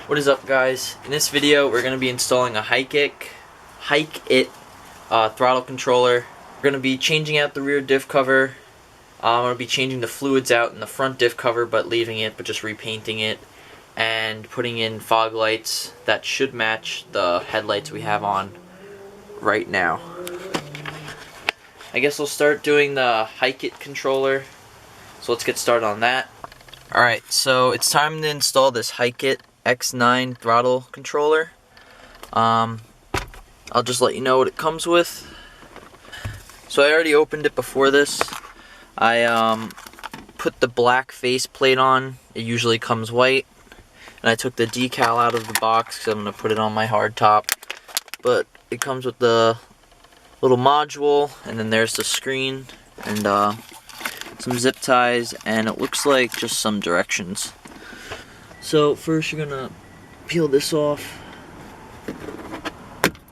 What is up, guys? In this video we're going to be installing a Hike-It throttle controller. We're going to be changing out the rear diff cover. I'm going to be changing the fluids out in the front diff cover but leaving it, but just repainting it, and putting in fog lights that should match the headlights we have on right now. I guess we'll start doing the Hike-It controller, so let's get started on that. Alright, so it's time to install this Hike-It X9 throttle controller. I'll just let you know what it comes with. So I already opened it before this. I put the black face plate on. It usually comes white. And I took the decal out of the box because I'm going to put it on my hard top. But it comes with the little module, and then there's the screen, and some zip ties, and it looks like just some directions. So first you're gonna peel this off.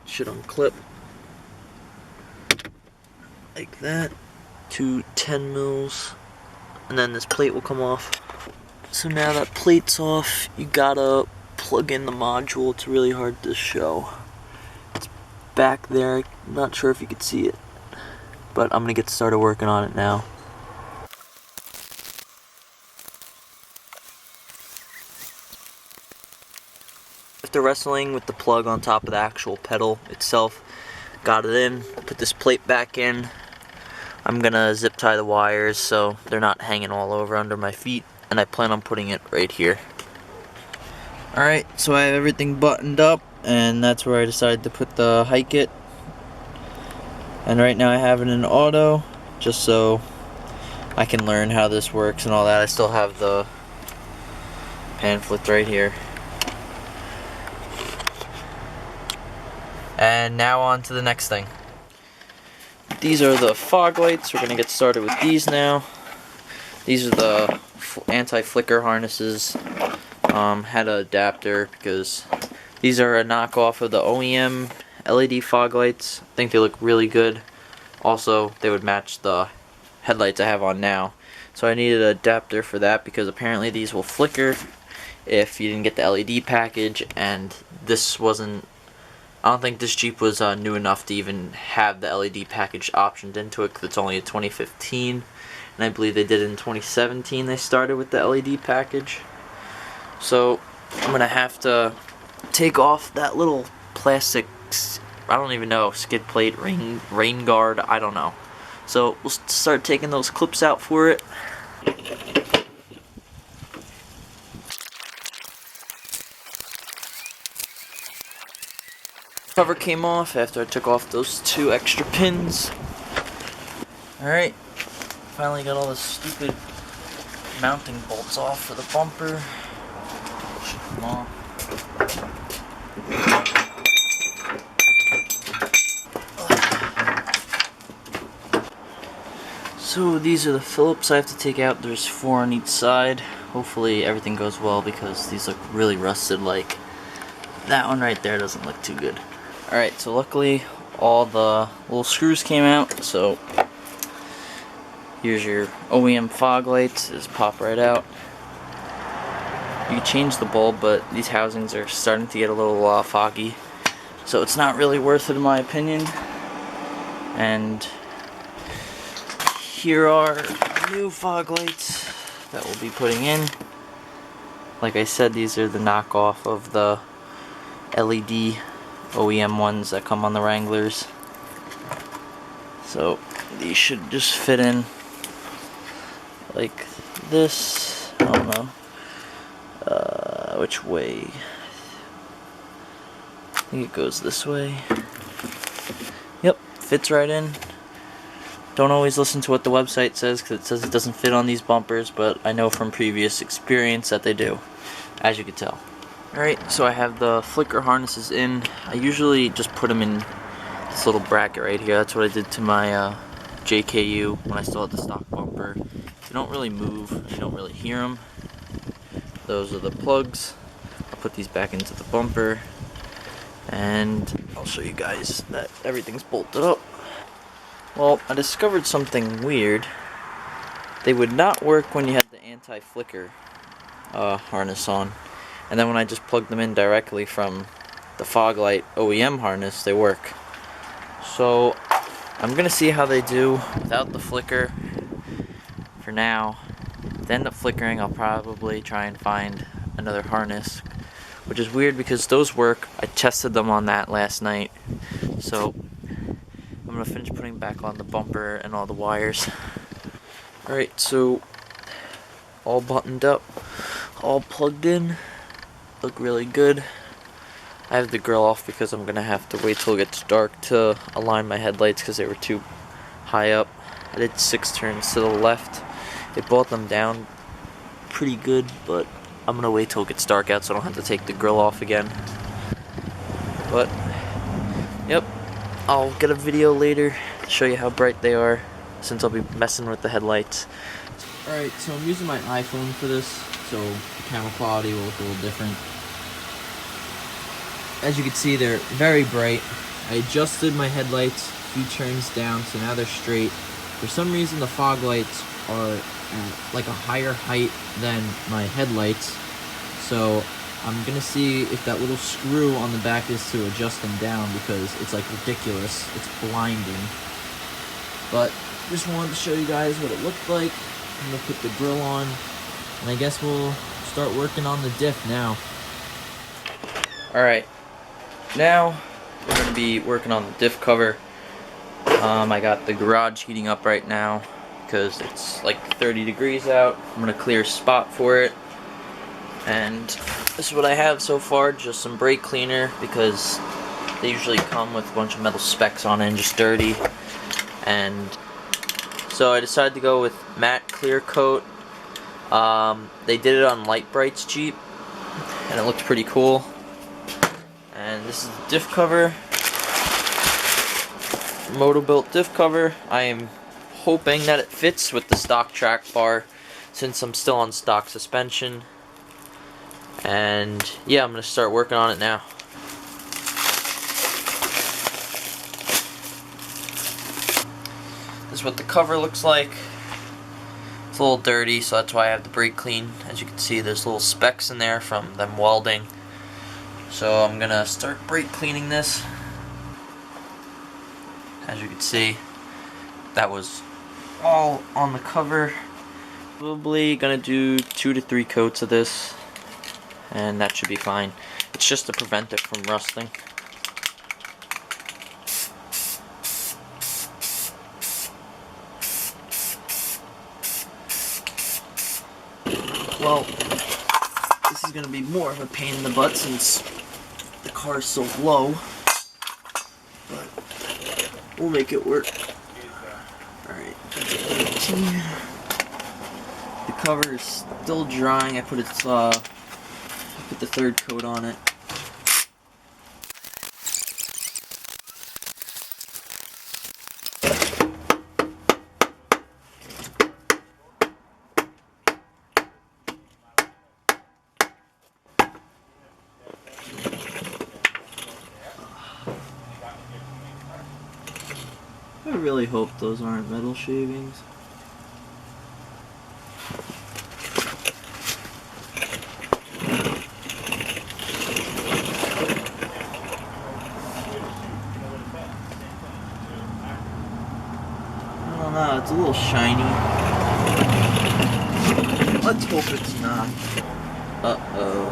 Should unclip like that to 10 mils, and then this plate will come off. So now that plate's off, you gotta plug in the module. It's really hard to show. It's back there. I'm not sure if you could see it, but I'm gonna get started working on it now. After wrestling with the plug on top of the actual pedal itself, got it in, put this plate back in. I'm gonna zip tie the wires so they're not hanging all over under my feet, and I plan on putting it right here. Alright, so I have everything buttoned up, and that's where I decided to put the Hike-It. And right now I have it in auto, just so I can learn how this works and all that. I still have the pamphlet right here. And now on to the next thing. These are the fog lights. We're going to get started with these now. These are the anti-flicker harnesses. Had an adapter because these are a knockoff of the OEM LED fog lights. I think they look really good. Also, they would match the headlights I have on now. So I needed an adapter for that because apparently these will flicker if you didn't get the LED package, and this wasn't... I don't think this Jeep was new enough to even have the LED package optioned into it because it's only a 2015, and I believe they did it in 2017 they started with the LED package. So I'm going to have to take off that little plastic, I don't even know, skid plate, rain guard, I don't know. So we'll start taking those clips out for it. Cover came off after I took off those 2 extra pins. Alright, finally got all the stupid mounting bolts off for the bumper. Push them off. So these are the Phillips I have to take out. There's 4 on each side. Hopefully everything goes well because these look really rusted. Like that one right there doesn't look too good. Alright, so luckily all the little screws came out, so here's your OEM fog lights. Just pop right out. You can change the bulb, but these housings are starting to get a little foggy, so it's not really worth it in my opinion. And here are new fog lights that we'll be putting in. Like I said, these are the knockoff of the LED OEM ones that come on the Wranglers. So these should just fit in like this. I don't know which way. I think it goes this way. Yep, fits right in. Don't always listen to what the website says because it says it doesn't fit on these bumpers, but I know from previous experience that they do, as you can tell. Alright, so I have the flicker harnesses in. I usually just put them in this little bracket right here. That's what I did to my JKU when I still had the stock bumper. They don't really move, you don't really hear them. Those are the plugs. I'll put these back into the bumper, and I'll show you guys that everything's bolted up. Well, I discovered something weird. They would not work when you had the anti-flicker harness on. and then when I just plug them in directly from the fog light OEM harness, they work. So I'm gonna see how they do without the flicker for now. If they end up flickering, I'll probably try and find another harness, which is weird because those work. I tested them on that last night. So I'm gonna finish putting back on the bumper and all the wires. Alright, so all buttoned up, all plugged in, look really good. I have the grill off because I'm gonna have to wait till it gets dark to align my headlights because they were too high up. I did 6 turns to the left. It brought them down pretty good, but I'm gonna wait till it gets dark out so I don't have to take the grill off again. But yep, I'll get a video later to show you how bright they are, since I'll be messing with the headlights. Alright, so I'm using my iPhone for this, so the camera quality will look a little different. As you can see, they're very bright. I adjusted my headlights a few turns down, so now they're straight. For some reason, the fog lights are at like a higher height than my headlights, so I'm gonna see if that little screw on the back is to adjust them down, because it's like ridiculous. It's blinding. But just wanted to show you guys what it looked like. I'm gonna put the grill on, and I guess we'll start working on the diff now. Alright, now we're gonna be working on the diff cover. I got the garage heating up right now because it's like 30 degrees out. I'm gonna clear a spot for it, and this is what I have so far. Just some brake cleaner, because they usually come with a bunch of metal specks on it and just dirty. And so I decided to go with matte clear coat. They did it on Light Bright's Jeep, and it looked pretty cool. And this is the diff cover, Motobilt diff cover. I am hoping that it fits with the stock track bar, since I'm still on stock suspension. And yeah, I'm gonna start working on it now. This is what the cover looks like. It's a little dirty, so that's why I have the brake clean. As you can see, there's little specks in there from them welding. So I'm gonna start brake cleaning this. As you can see, that was all on the cover. Probably gonna do 2 to 3 coats of this, and that should be fine. It's just to prevent it from rusting. Well, this is going to be more of a pain in the butt since the car is so low, but we'll make it work. Alright, the cover is still drying. I put the 3rd coat on it. I really hope those aren't metal shavings. I don't know, it's a little shiny. Let's hope it's not. Uh-oh.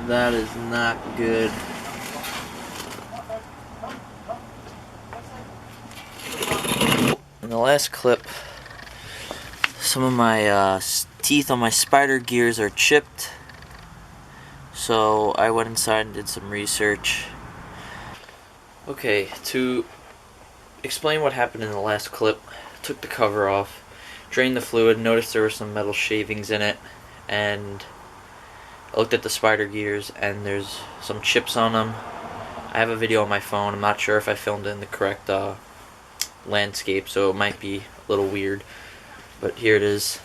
That is not good. In the last clip, some of my teeth on my spider gears are chipped, so I went inside and did some research. Okay, to explain what happened in the last clip, took the cover off, drained the fluid, noticed there were some metal shavings in it, and I looked at the spider gears and there's some chips on them. I have a video on my phone. I'm not sure if I filmed it in the correct landscape, so it might be a little weird, but here it is.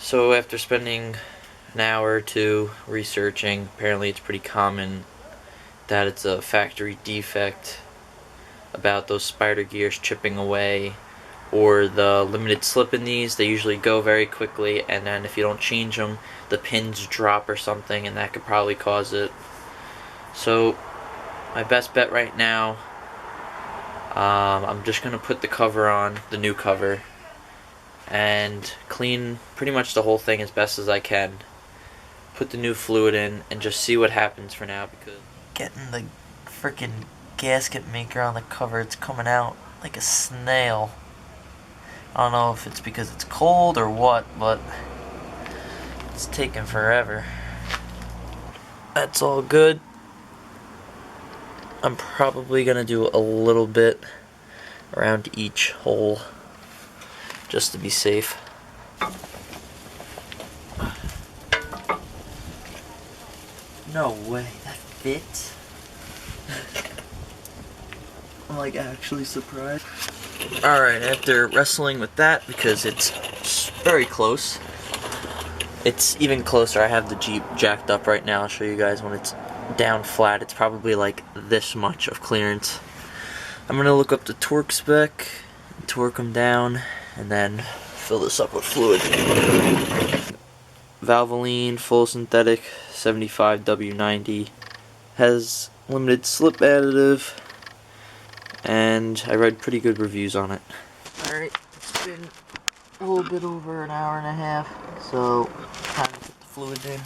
So after spending an hour or two researching, apparently it's pretty common that it's a factory defect, about those spider gears chipping away, or the limited slip in these. They usually go very quickly, and then if you don't change them, the pins drop or something, and that could probably cause it. So my best bet right now, I'm just going to put the cover on, the new cover, and clean pretty much the whole thing as best as I can. Put the new fluid in and just see what happens for now, because getting the freaking gasket maker on the cover, it's coming out like a snail. I don't know if it's because it's cold or what, but it's taking forever. That's all good. I'm probably gonna do a little bit around each hole just to be safe. No way, that fits? I'm like actually surprised. Alright, after wrestling with that, because it's very close, it's even closer. I have the Jeep jacked up right now. I'll show you guys when it's down flat. It's probably like this much of clearance. I'm gonna look up the torque spec, torque them down, and then fill this up with fluid. Valvoline full synthetic 75W90, has limited slip additive, and I read pretty good reviews on it. Alright, it's been a little bit over an hour and a half, so time to put the fluid in.